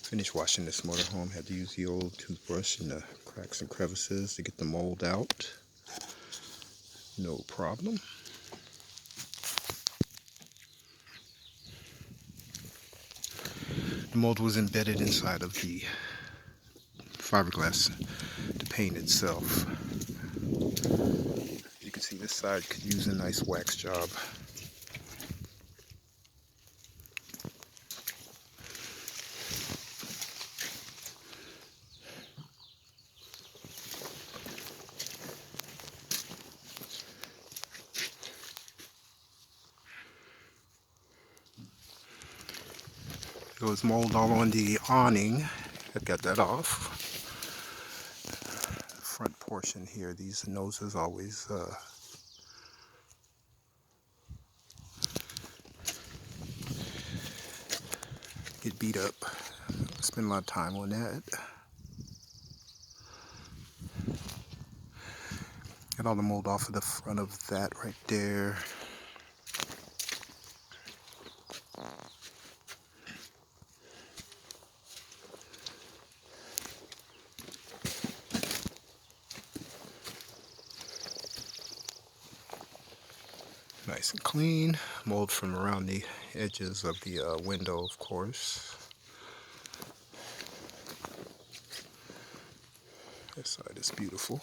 Finished washing this motorhome. Had to use the old toothbrush in the cracks and crevices to get the mold out. No problem. The mold was embedded inside of the fiberglass, the paint itself. You can see this side could use a nice wax job. There was mold all on the awning. I got that off. Front portion here, these noses always get beat up. Spend a lot of time on that. Get all the mold off of the front of that right there. Nice and clean. Mold from around the edges of the window, of course. This side is beautiful.